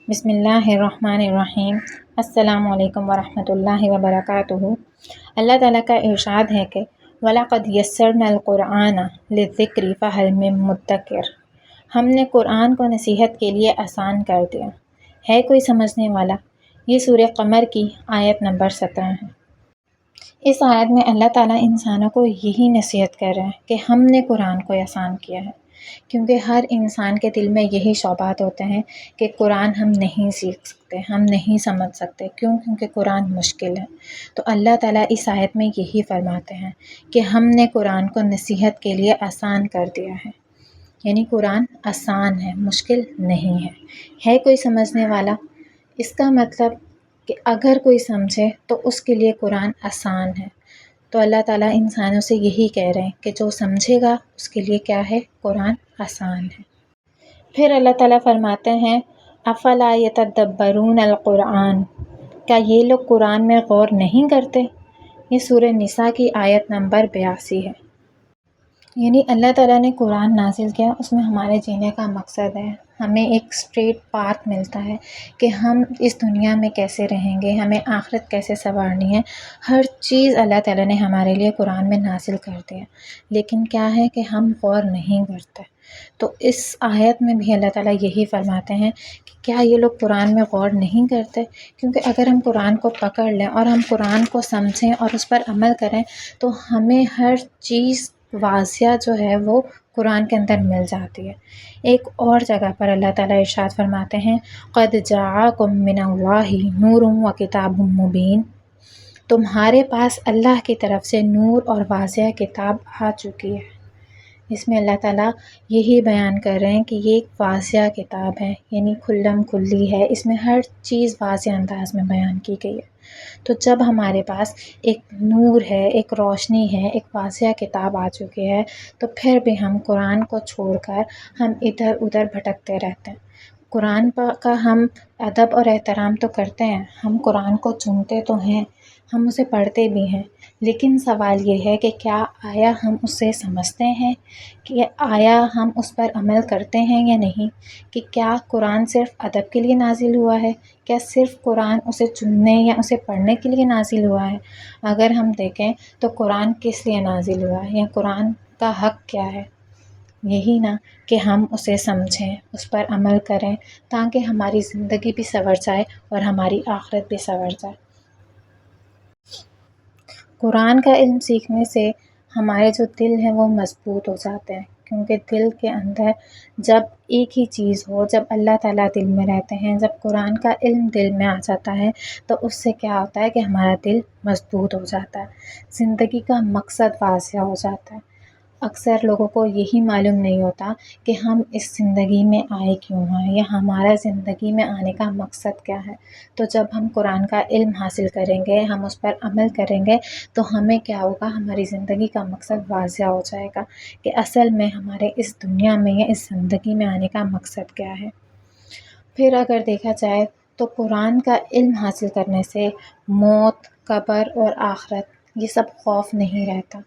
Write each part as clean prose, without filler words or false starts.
بسم اللہ الرحمن الرحیم۔ السلام علیکم ورحمۃ اللہ وبرکاتہ۔ اللہ تعالیٰ کا ارشاد ہے کہ وَلَقَدْ يَسَّرْنَا الْقُرْآنَ لِلذِّكْرِ فَهَلْ مِن مُّدَّكِرٍ، ہم نے قرآن کو نصیحت کے لیے آسان کر دیا، ہے کوئی سمجھنے والا؟ یہ سورہ قمر کی آیت نمبر 17 ہے۔ اس آیت میں اللہ تعالیٰ انسانوں کو یہی نصیحت کر رہے ہیں کہ ہم نے قرآن کو آسان کیا ہے، کیونکہ ہر انسان کے دل میں یہی شعبات ہوتے ہیں کہ قرآن ہم نہیں سیکھ سکتے، ہم نہیں سمجھ سکتے، کیونکہ قرآن مشکل ہے۔ تو اللہ تعالیٰ اس آیت میں یہی فرماتے ہیں کہ ہم نے قرآن کو نصیحت کے لیے آسان کر دیا ہے، یعنی قرآن آسان ہے، مشکل نہیں ہے۔ ہے کوئی سمجھنے والا؟ اس کا مطلب کہ اگر کوئی سمجھے تو اس کے لیے قرآن آسان ہے۔ تو اللہ تعالیٰ انسانوں سے یہی کہہ رہے ہیں کہ جو سمجھے گا اس کے لیے کیا ہے؟ قرآن آسان ہے۔ پھر اللہ تعالیٰ فرماتے ہیں افلا یتدبرون القرآن، کیا یہ لوگ قرآن میں غور نہیں کرتے؟ یہ سورہ نساء کی آیت نمبر 82 ہے۔ یعنی اللہ تعالیٰ نے قرآن نازل کیا، اس میں ہمارے جینے کا مقصد ہے، ہمیں ایک اسٹریٹ پاتھ ملتا ہے کہ ہم اس دنیا میں کیسے رہیں گے، ہمیں آخرت کیسے سنوارنی ہے، ہر چیز اللہ تعالیٰ نے ہمارے لیے قرآن میں نازل کر دیا۔ لیکن کیا ہے کہ ہم غور نہیں کرتے۔ تو اس آیت میں بھی اللہ تعالیٰ یہی فرماتے ہیں کہ کیا یہ لوگ قرآن میں غور نہیں کرتے؟ کیونکہ اگر ہم قرآن کو پکڑ لیں اور ہم قرآن کو سمجھیں اور اس پر عمل کریں تو ہمیں ہر چیز واضح جو ہے وہ قرآن کے اندر مل جاتی ہے۔ ایک اور جگہ پر اللہ تعالیٰ ارشاد فرماتے ہیں قَدْ جَاءَكُم مِّنَ اللَّهِ نُورٌ وَكِتَابٌ مُّبِينٌ، تمہارے پاس اللہ کی طرف سے نور اور واضح کتاب آ چکی ہے۔ اس میں اللہ تعالیٰ یہی بیان کر رہے ہیں کہ یہ ایک واضح کتاب ہے، یعنی کھلم کھلی ہے، اس میں ہر چیز واضح انداز میں بیان کی گئی ہے۔ تو جب ہمارے پاس ایک نور ہے، ایک روشنی ہے، ایک واضح کتاب آ چکی ہے، تو پھر بھی ہم قرآن کو چھوڑ کر ہم ادھر ادھر بھٹکتے رہتے ہیں۔ قرآن کا ہم ادب اور احترام تو کرتے ہیں، ہم قرآن کو چنتے تو ہیں، ہم اسے پڑھتے بھی ہیں، لیکن سوال یہ ہے کہ کیا آیا ہم اسے سمجھتے ہیں، کہ آیا ہم اس پر عمل کرتے ہیں یا نہیں، کہ کیا قرآن صرف ادب کے لیے نازل ہوا ہے، کیا صرف قرآن اسے چننے یا اسے پڑھنے کے لیے نازل ہوا ہے؟ اگر ہم دیکھیں تو قرآن کس لیے نازل ہوا ہے یا قرآن کا حق کیا ہے؟ یہی نا کہ ہم اسے سمجھیں، اس پر عمل کریں، تاکہ ہماری زندگی بھی سنور جائے اور ہماری آخرت بھی سنور جائے۔ قرآن کا علم سیکھنے سے ہمارے جو دل ہیں وہ مضبوط ہو جاتے ہیں، کیونکہ دل کے اندر جب ایک ہی چیز ہو، جب اللہ تعالیٰ دل میں رہتے ہیں، جب قرآن کا علم دل میں آ جاتا ہے تو اس سے کیا ہوتا ہے کہ ہمارا دل مضبوط ہو جاتا ہے، زندگی کا مقصد واضح ہو جاتا ہے۔ اکثر لوگوں کو یہی معلوم نہیں ہوتا کہ ہم اس زندگی میں آئے کیوں ہیں یا ہمارا زندگی میں آنے کا مقصد کیا ہے۔ تو جب ہم قرآن کا علم حاصل کریں گے، ہم اس پر عمل کریں گے تو ہمیں کیا ہوگا، ہماری زندگی کا مقصد واضح ہو جائے گا کہ اصل میں ہمارے اس دنیا میں یا اس زندگی میں آنے کا مقصد کیا ہے۔ پھر اگر دیکھا جائے تو قرآن کا علم حاصل کرنے سے موت، قبر اور آخرت یہ سب خوف نہیں رہتا۔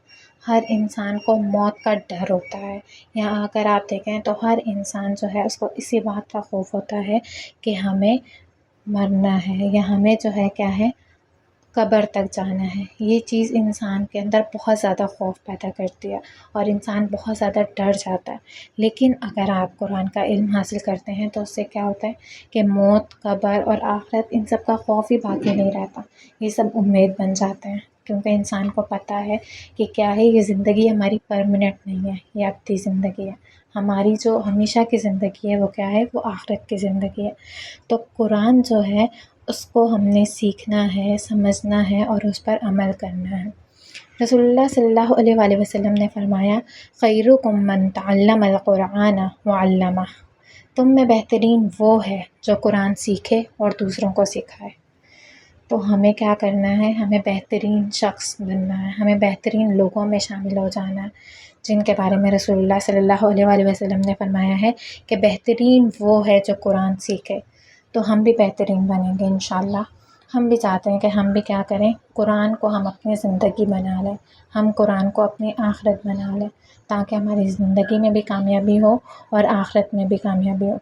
ہر انسان کو موت کا ڈر ہوتا ہے، یا اگر آپ دیکھیں تو ہر انسان جو ہے اس کو اسی بات کا خوف ہوتا ہے کہ ہمیں مرنا ہے یا ہمیں جو ہے کیا ہے، قبر تک جانا ہے۔ یہ چیز انسان کے اندر بہت زیادہ خوف پیدا کرتی ہے اور انسان بہت زیادہ ڈر جاتا ہے۔ لیکن اگر آپ قرآن کا علم حاصل کرتے ہیں تو اس سے کیا ہوتا ہے کہ موت، قبر اور آخرت ان سب کا خوف ہی باقی نہیں رہتا، یہ سب امید بن جاتے ہیں، کیونکہ انسان کو پتہ ہے کہ کیا ہے، یہ زندگی ہماری پرماننٹ نہیں ہے، یہ ابدی زندگی ہے، ہماری جو ہمیشہ کی زندگی ہے وہ کیا ہے، وہ آخرت کی زندگی ہے۔ تو قرآن جو ہے اس کو ہم نے سیکھنا ہے، سمجھنا ہے اور اس پر عمل کرنا ہے۔ رسول اللہ صلی اللہ علیہ وآلہ وسلم نے فرمایا خیرکم من تعلم القرآن وعلمہ، تم میں بہترین وہ ہے جو قرآن سیکھے اور دوسروں کو سکھائے۔ تو ہمیں کیا کرنا ہے، ہمیں بہترین شخص بننا ہے، ہمیں بہترین لوگوں میں شامل ہو جانا ہے جن کے بارے میں رسول اللہ صلی اللہ علیہ وآلہ وسلم نے فرمایا ہے کہ بہترین وہ ہے جو قرآن سیکھے۔ تو ہم بھی بہترین بنیں گے انشاءاللہ۔ ہم بھی چاہتے ہیں کہ ہم بھی کیا کریں، قرآن کو ہم اپنی زندگی بنا لیں، ہم قرآن کو اپنی آخرت بنا لیں، تاکہ ہماری زندگی میں بھی کامیابی ہو اور آخرت میں بھی کامیابی ہو۔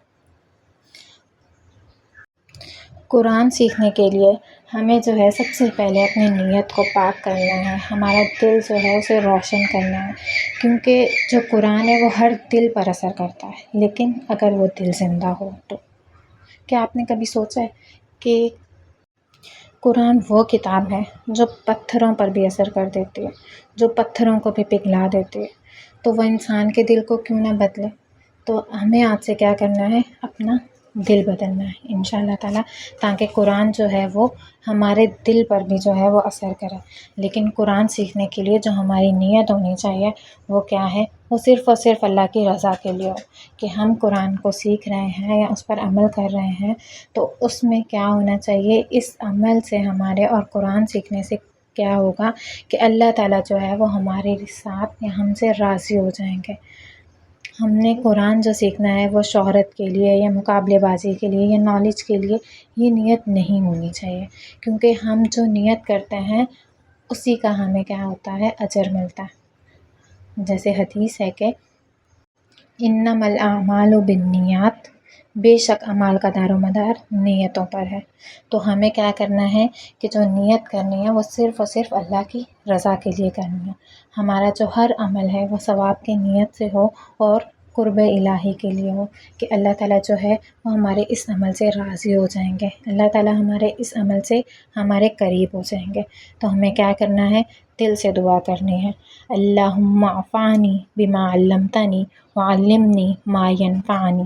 قرآن سیکھنے کے لیے ہمیں جو ہے سب سے پہلے اپنی نیت کو پاک کرنا ہے، ہمارا دل جو ہے اسے روشن کرنا ہے، کیونکہ جو قرآن ہے وہ ہر دل پر اثر کرتا ہے، لیکن اگر وہ دل زندہ ہو تو کیا آپ نے کبھی سوچا ہے کہ قرآن وہ کتاب ہے جو پتھروں پر بھی اثر کر دیتی ہے، جو پتھروں کو بھی پگھلا دیتی ہے، تو وہ انسان کے دل کو کیوں نہ بدلے؟ تو ہمیں آج سے کیا کرنا ہے، اپنا دل بدلنا ہے انشاءاللہ تعالیٰ، تاکہ قرآن جو ہے وہ ہمارے دل پر بھی جو ہے وہ اثر کرے۔ لیکن قرآن سیکھنے کے لیے جو ہماری نیت ہونی چاہیے وہ کیا ہے، وہ صرف اور صرف اللہ کی رضا کے لیے ہو، کہ ہم قرآن کو سیکھ رہے ہیں یا اس پر عمل کر رہے ہیں تو اس میں کیا ہونا چاہیے، اس عمل سے ہمارے اور قرآن سیکھنے سے کیا ہوگا کہ اللہ تعالیٰ جو ہے وہ ہمارے ساتھ یا ہم سے راضی ہو جائیں گے۔ ہم نے قرآن جو سیکھنا ہے وہ شہرت کے لیے یا مقابلے بازی کے لیے یا نالج کے لیے یہ نیت نہیں ہونی چاہیے، کیونکہ ہم جو نیت کرتے ہیں اسی کا ہمیں کیا ہوتا ہے، اجر ملتا ہے۔ جیسے حدیث ہے کہ انما الاعمال بالنیات، بے شک اعمال کا دار و مدار نیتوں پر ہے۔ تو ہمیں کیا کرنا ہے کہ جو نیت کرنی ہے وہ صرف اور صرف اللہ کی رضا کے لیے کرنی ہے، ہمارا جو ہر عمل ہے وہ ثواب کی نیت سے ہو اور قرب الہی کے لیے ہو، کہ اللہ تعالیٰ جو ہے وہ ہمارے اس عمل سے راضی ہو جائیں گے، اللہ تعالیٰ ہمارے اس عمل سے ہمارے قریب ہو جائیں گے۔ تو ہمیں کیا کرنا ہے، دل سے دعا کرنی ہے، اللہم انفعنی بما علمتنی وعلمنی ما ینفعنی،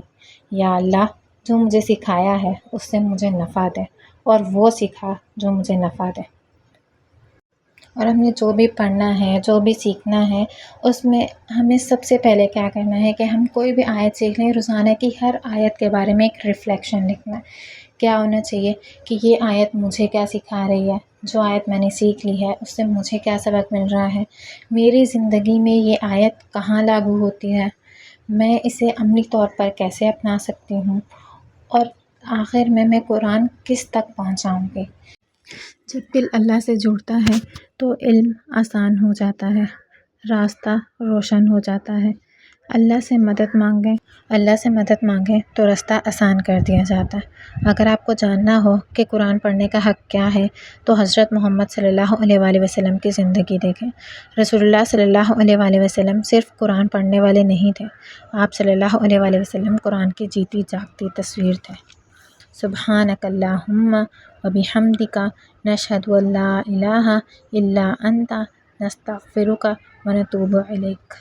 یا اللہ جو مجھے سکھایا ہے اس سے مجھے نفع دے، اور وہ سکھا جو مجھے نفع دے۔ اور ہمیں جو بھی پڑھنا ہے، جو بھی سیکھنا ہے، اس میں ہمیں سب سے پہلے کیا کرنا ہے کہ ہم کوئی بھی آیت سیکھ لیں، روزانہ کی ہر آیت کے بارے میں ایک ریفلیکشن لکھنا ہے۔ کیا ہونا چاہیے کہ یہ آیت مجھے کیا سکھا رہی ہے، جو آیت میں نے سیکھ لی ہے اس سے مجھے کیا سبق مل رہا ہے، میری زندگی میں یہ آیت کہاں لاگو ہوتی ہے، میں اسے عملی طور پر کیسے اپنا سکتی ہوں، اور آخر میں قرآن کس تک پہنچاؤں گی۔ جب دل اللہ سے جڑتا ہے تو علم آسان ہو جاتا ہے، راستہ روشن ہو جاتا ہے۔ اللہ سے مدد مانگیں تو راستہ آسان کر دیا جاتا ہے۔ اگر آپ کو جاننا ہو کہ قرآن پڑھنے کا حق کیا ہے تو حضرت محمد صلی اللہ علیہ وآلہ وسلم کی زندگی دیکھیں۔ رسول اللہ صلی اللہ علیہ وآلہ وسلم صرف قرآن پڑھنے والے نہیں تھے، آپ صلی اللہ علیہ وآلہ وسلم قرآن کی جیتی جاگتی تصویر تھے۔ سبحانک اللہم وبحمدک، نشہد ان لا الہ الا انت، نستغفرک ونتوب الیک۔